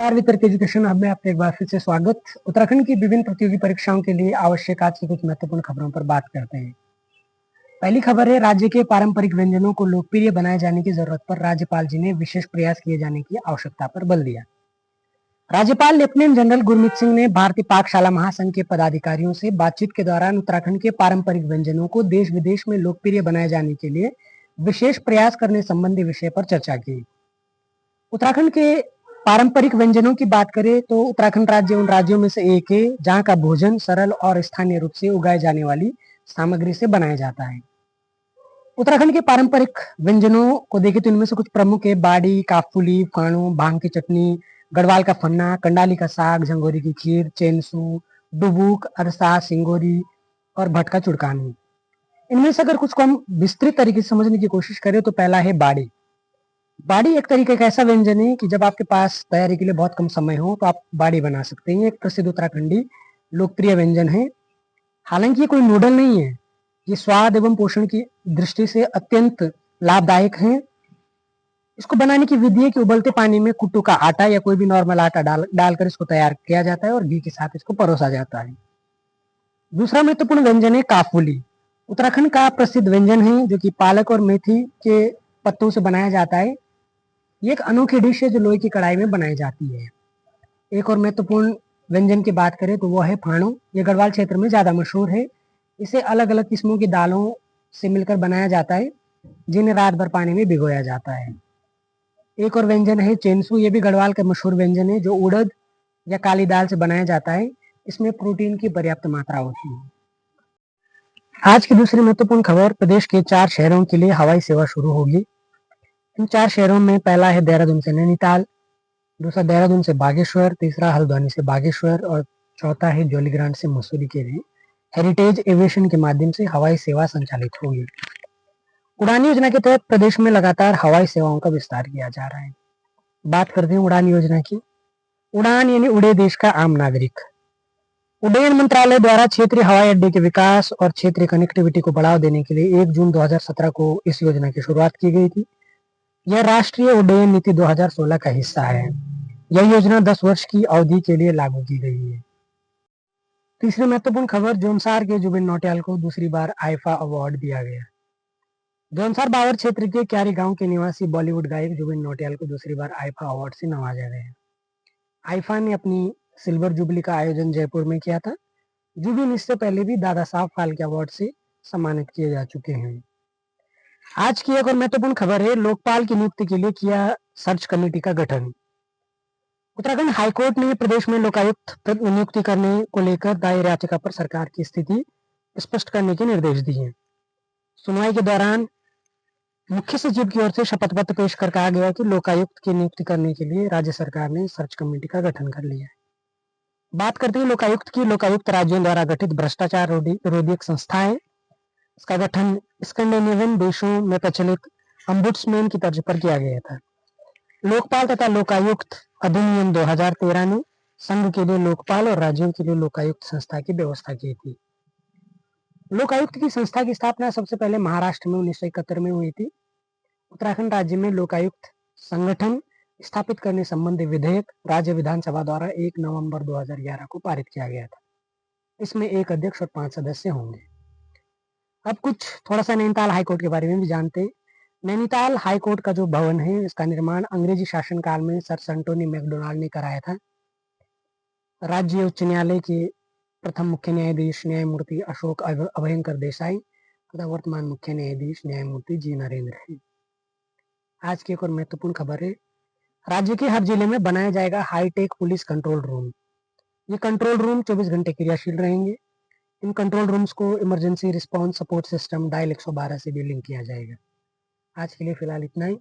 वितर्क education hub में आपका एक बार फिर से स्वागत। उत्तराखंड की विभिन्न प्रतियोगी परीक्षाओं के लिए आवश्यक आज की कुछ महत्वपूर्ण खबरों पर बात करते हैं। पहली खबर है, राज्य के पारंपरिक व्यंजनों को लोकप्रिय बनाए जाने की जरूरत पर राज्यपाल जी ने विशेष प्रयास किए जाने की आवश्यकता पर बल दिया। राज्यपाल लेफ्टिनेंट जनरल गुरमीत सिंह ने भारतीय पाकशाला महासंघ के पदाधिकारियों से बातचीत के दौरान उत्तराखंड के पारंपरिक व्यंजनों को देश विदेश में लोकप्रिय बनाए जाने के लिए विशेष प्रयास करने संबंधी विषय पर चर्चा की। उत्तराखंड के पारंपरिक व्यंजनों की बात करें तो उत्तराखंड राज्य उन राज्यों में से एक है जहां का भोजन सरल और स्थानीय रूप से उगाए जाने वाली सामग्री से बनाया जाता है। उत्तराखंड के पारंपरिक व्यंजनों को देखें तो इनमें से कुछ प्रमुख है बाड़ी, काफुली, फाणू, भांग की चटनी, गढ़वाल का फन्ना, कंडाली का साग, झंगोरी की खीर, चेनसू, डुबुक, अरसा, सिंगोरी और भटका चुड़कानी। इनमें से अगर कुछ को हम विस्तृत तरीके से समझने की कोशिश करें तो पहला है बाड़ी। बाड़ी एक तरीके का ऐसा व्यंजन है कि जब आपके पास तैयारी के लिए बहुत कम समय हो तो आप बाड़ी बना सकते हैं। एक प्रसिद्ध उत्तराखंडी लोकप्रिय व्यंजन है। हालांकि ये कोई नूडल नहीं है, ये स्वाद एवं पोषण की दृष्टि से अत्यंत लाभदायक है। इसको बनाने की विधि है कि उबलते पानी में कुट्टू का आटा या कोई भी नॉर्मल आटा डालकर इसको तैयार किया जाता है और घी के साथ इसको परोसा जाता है। दूसरा महत्वपूर्ण व्यंजन है काफुली। उत्तराखंड का प्रसिद्ध व्यंजन है जो कि पालक और मेथी के पत्तों से बनाया जाता है। ये एक अनोखी डिश है जो लोहे की कढ़ाई में बनाई जाती है। एक और महत्वपूर्ण व्यंजन की बात करें तो वो है फाणू। ये गढ़वाल क्षेत्र में ज्यादा मशहूर है। इसे अलग अलग किस्मों की दालों से मिलकर बनाया जाता है जिन्हें रात भर पानी में भिगोया जाता है। एक और व्यंजन है चेनसू। ये भी गढ़वाल का मशहूर व्यंजन है जो उड़द या काली दाल से बनाया जाता है। इसमें प्रोटीन की पर्याप्त मात्रा होती है। आज की दूसरी महत्वपूर्ण खबर, प्रदेश के 4 शहरों के लिए हवाई सेवा शुरू होगी। इन 4 शहरों में पहला है देहरादून से नैनीताल, दूसरा देहरादून से बागेश्वर, तीसरा हल्द्वानी से बागेश्वर और चौथा है जौलीग्रांट से मसूरी के लिए हेरिटेज एविएशन के माध्यम से हवाई सेवा संचालित होगी। उड़ान योजना के तहत प्रदेश में लगातार हवाई सेवाओं का विस्तार किया जा रहा है। बात करते हैं उड़ान योजना की। उड़ान यानी उड़े देश का आम नागरिक। उड्डयन मंत्रालय द्वारा क्षेत्रीय हवाई अड्डे के विकास और क्षेत्रीय कनेक्टिविटी को बढ़ावा देने के लिए 1 जून 2017 को इस योजना की शुरुआत की गई थी। यह राष्ट्रीय उड्डयन नीति 2016 का हिस्सा है। यह योजना 10 वर्ष की अवधि के लिए लागू की गई है। तीसरी महत्वपूर्ण खबर, जोनसार के जुबिन नौटियाल को दूसरी बार आईफा अवार्ड दिया गया। जोनसार बावर क्षेत्र के क्यारी गांव के निवासी बॉलीवुड गायक जुबिन नौटियाल को दूसरी बार आईफा अवार्ड से नवाजा गया। आईफा ने अपनी सिल्वर जुबली का आयोजन जयपुर में किया था। जुबिन इससे पहले भी दादा साहब फाल्के अवार्ड से सम्मानित किए जा चुके हैं। आज की एक और महत्वपूर्ण खबर है, लोकपाल की नियुक्ति के लिए किया सर्च कमेटी का गठन। उत्तराखंड हाईकोर्ट ने प्रदेश में लोकायुक्त नियुक्ति करने को लेकर दायर याचिका पर सरकार की स्थिति स्पष्ट करने के निर्देश दिए। सुनवाई के दौरान मुख्य सचिव की ओर से शपथ पत्र पेश कर कहा गया कि लोकायुक्त की नियुक्ति करने के लिए राज्य सरकार ने सर्च कमेटी का गठन कर लिया है। बात करते हैं लोकायुक्त की। लोकायुक्त राज्यों द्वारा गठित भ्रष्टाचार रोधी एक संस्था है। इसका गठन स्कैंडिनेवियन देशों में प्रचलित अम्बुड्समैन की तर्ज पर किया गया था। लोकपाल तथा लोकायुक्त अधिनियम 2013 ने संघ के लिए लोकपाल और राज्यों के लिए लोकायुक्त संस्था की व्यवस्था की थी। लोकायुक्त की संस्था की स्थापना सबसे पहले महाराष्ट्र में 1971 में हुई थी। उत्तराखंड राज्य में लोकायुक्त संगठन स्थापित करने संबंधी विधेयक राज्य विधानसभा द्वारा 1 नवंबर 2011 को पारित किया गया था। इसमें 1 अध्यक्ष और 5 सदस्य होंगे। अब कुछ थोड़ा सा नैनीताल हाईकोर्ट के बारे में भी जानते हैं। नैनीताल हाईकोर्ट का जो भवन है इसका निर्माण अंग्रेजी शासनकाल में सर संटोनी मैकडोनाल्ड ने कराया था। राज्य उच्च न्यायालय के प्रथम मुख्य न्यायाधीश न्यायमूर्ति अशोक अभयंकर देसाई तथा वर्तमान मुख्य न्यायाधीश न्यायमूर्ति जी नरेंद्र है। आज की एक और महत्वपूर्ण खबर है, राज्य के हर जिले में बनाया जाएगा हाईटेक पुलिस कंट्रोल रूम। ये कंट्रोल रूम 24 घंटे क्रियाशील रहेंगे। इन कंट्रोल रूम्स को emergency response support system dial 112 से भी लिंक किया जाएगा। आज के लिए फिलहाल इतना ही।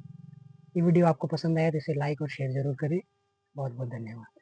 ये वीडियो आपको पसंद आया तो इसे लाइक और शेयर जरूर करें। बहुत बहुत धन्यवाद।